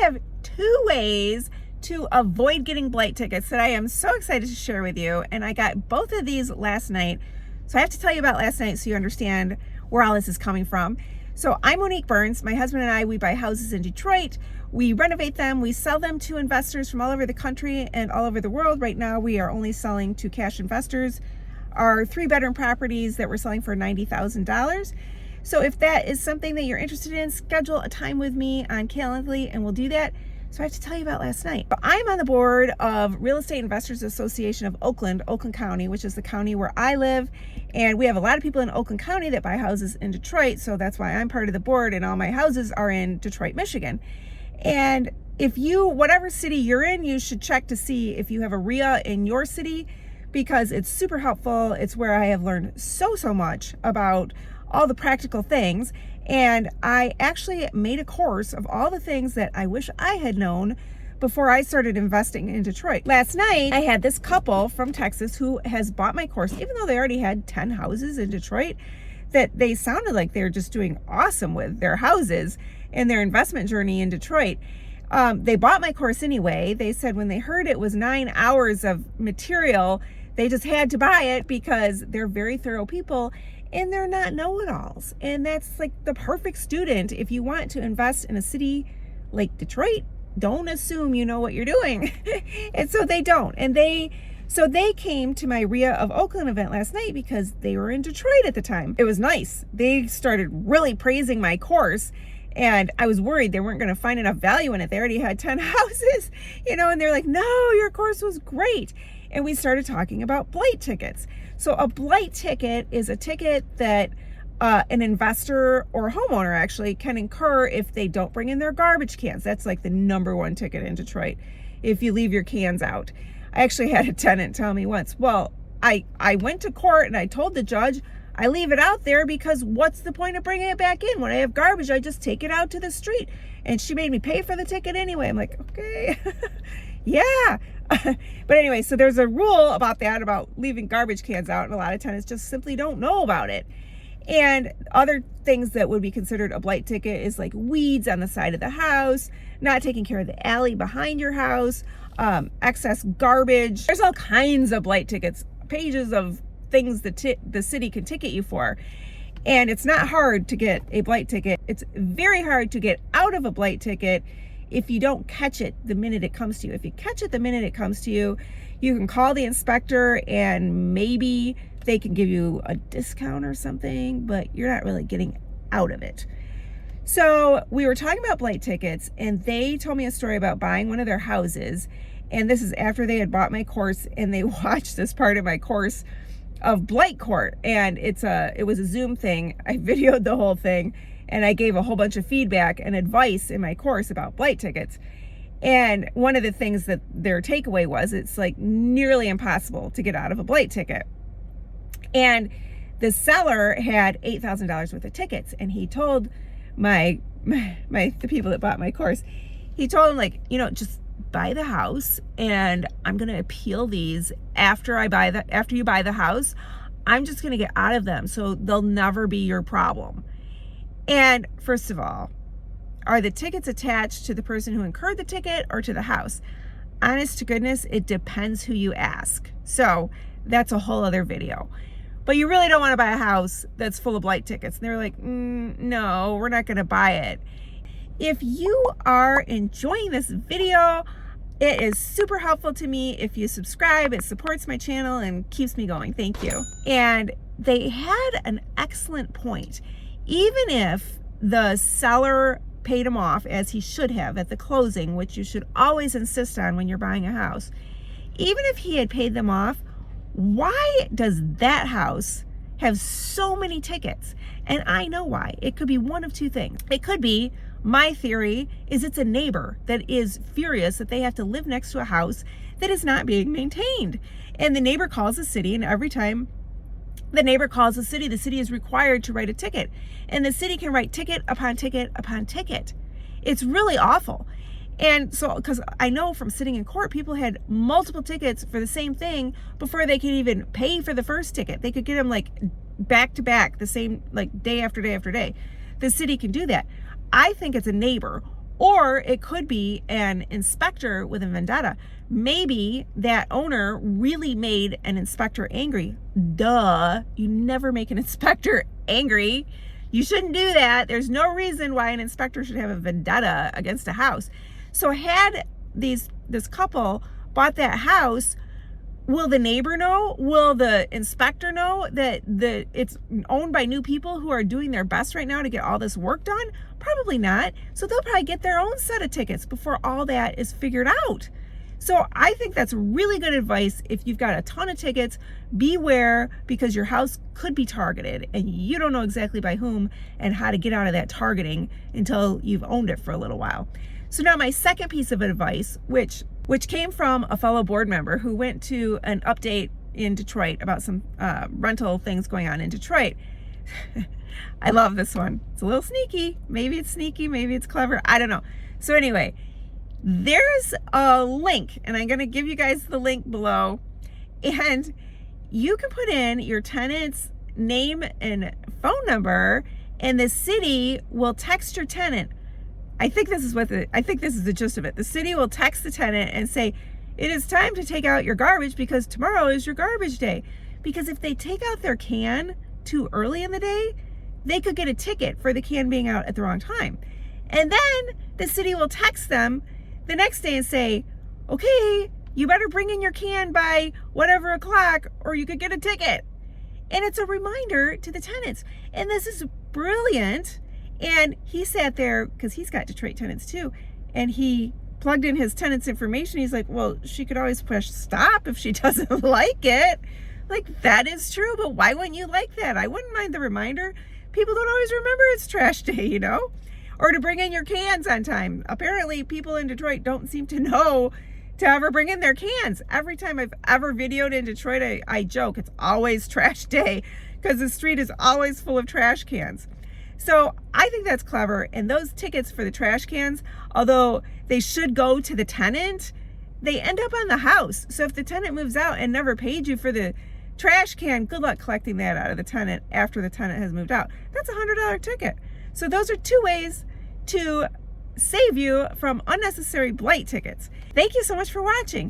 have 2 ways to avoid getting blight tickets that I am so excited to share with you. And I got both of these last night. So I have to tell you about last night so you understand where all this is coming from. So I'm Monique Burns. My husband and I, we buy houses in Detroit. We renovate them. We sell them to investors from all over the country and all over the world. Right now, we are only selling to cash investors. Our 3-bedroom properties that we're selling for $90,000. So if that is something that you're interested in, schedule a time with me on Calendly and we'll do that. So I have to tell you about last night. I'm on the board of Real Estate Investors Association of Oakland, Oakland County, which is the county where I live. And we have a lot of people in Oakland County that buy houses in Detroit. So that's why I'm part of the board, and all my houses are in Detroit, Michigan. And if you, whatever city you're in, you should check to see if you have a REIA in your city, because it's super helpful. It's where I have learned so much about all the practical things. And I actually made a course of all the things that I wish I had known before I started investing in Detroit. Last night, I had this couple from Texas who has bought my course, even though they already had 10 houses in Detroit, that they sounded like they're just doing awesome with their houses and their investment journey in Detroit. They bought my course anyway. They said when they heard it was 9 hours of material, they just had to buy it because they're very thorough people and they're not know-it-alls. And that's like the perfect student. If you want to invest in a city like Detroit, don't assume you know what you're doing. And so they don't. And so they came to my REIA of Oakland event last night because they were in Detroit at the time. It was nice. They started really praising my course. And I was worried they weren't going to find enough value in it. They already had 10 houses, and they're like, no, your course was great. And we started talking about blight tickets. So a blight ticket is a ticket that an investor or a homeowner actually can incur if they don't bring in their garbage cans. That's like the #1 ticket in Detroit, if you leave your cans out. I actually had a tenant tell me once, well, I went to court and I told the judge, I leave it out there because what's the point of bringing it back in? When I have garbage, I just take it out to the street. And she made me pay for the ticket anyway. I'm like, okay, yeah. But anyway, so there's a rule about that, about leaving garbage cans out, and a lot of tenants just simply don't know about it. And other things that would be considered a blight ticket is like weeds on the side of the house, not taking care of the alley behind your house, excess garbage. There's all kinds of blight tickets, pages of things that the city can ticket you for. And it's not hard to get a blight ticket. It's very hard to get out of a blight ticket if you don't catch it the minute it comes to you. If you catch it the minute it comes to you, you can call the inspector and maybe they can give you a discount or something, but you're not really getting out of it. So we were talking about blight tickets, and they told me a story about buying one of their houses. And this is after they had bought my course, and they watched this part of my course of blight court. And it was a Zoom thing. I videoed the whole thing, and I gave a whole bunch of feedback and advice in my course about blight tickets. And one of the things that their takeaway was, it's like nearly impossible to get out of a blight ticket. And the seller had $8,000 worth of tickets, and he told the people that bought my course, he told them, like, just buy the house, and I'm going to appeal these after you buy the house. I'm just going to get out of them, so they'll never be your problem. And first of all, are the tickets attached to the person who incurred the ticket or to the house? Honest to goodness, it depends who you ask. So that's a whole other video. But you really don't want to buy a house that's full of blight tickets. And they're like, no, we're not going to buy it. If you are enjoying this video, it is super helpful to me if you subscribe. It supports my channel and keeps me going. Thank you. And they had an excellent point. Even if the seller paid him off, as he should have at the closing, which you should always insist on when you're buying a house, even if he had paid them off, why does that house have so many tickets? And I know why. It could be one of two things. It could be, my theory is, it's a neighbor that is furious that they have to live next to a house that is not being maintained. And the neighbor calls the city, and every time the neighbor calls the city is required to write a ticket. And the city can write ticket upon ticket upon ticket. It's really awful. And so, because I know from sitting in court, people had multiple tickets for the same thing before they could even pay for the first ticket. They could get them like back to back, the same, like day after day after day. The city can do that. I think it's a neighbor, Or it could be an inspector with a vendetta. Maybe that owner really made an inspector angry. Duh, you never make an inspector angry. You shouldn't do that. There's no reason why an inspector should have a vendetta against a house. So had this couple bought that house, will the neighbor know? Will the inspector know that it's owned by new people who are doing their best right now to get all this work done? Probably not. So they'll probably get their own set of tickets before all that is figured out. So I think that's really good advice. If you've got a ton of tickets, beware, because your house could be targeted and you don't know exactly by whom and how to get out of that targeting until you've owned it for a little while. So now my second piece of advice, which came from a fellow board member who went to an update in Detroit about some rental things going on in Detroit. I love this one. It's a little sneaky. Maybe it's sneaky, maybe it's clever. I don't know. So anyway, there's a link, and I'm going to give you guys the link below, and you can put in your tenant's name and phone number, and the city will text your tenant. I think this is the gist of it. The city will text the tenant and say, it is time to take out your garbage because tomorrow is your garbage day. Because if they take out their can too early in the day, they could get a ticket for the can being out at the wrong time. And then the city will text them the next day and say, okay, you better bring in your can by whatever o'clock or you could get a ticket. And it's a reminder to the tenants. And this is brilliant. And he sat there, because he's got Detroit tenants too, and he plugged in his tenant's information. He's like, well, she could always push stop if she doesn't like it. Like, that is true, but why wouldn't you like that? I wouldn't mind the reminder. People don't always remember it's trash day, you know? Or to bring in your cans on time. Apparently, people in Detroit don't seem to know to ever bring in their cans. Every time I've ever videoed in Detroit, I joke, it's always trash day, because the street is always full of trash cans. So I think that's clever. And those tickets for the trash cans, although they should go to the tenant, they end up on the house. So if the tenant moves out and never paid you for the trash can, good luck collecting that out of the tenant after the tenant has moved out. That's a $100 ticket. So those are two ways to save you from unnecessary blight tickets. Thank you so much for watching.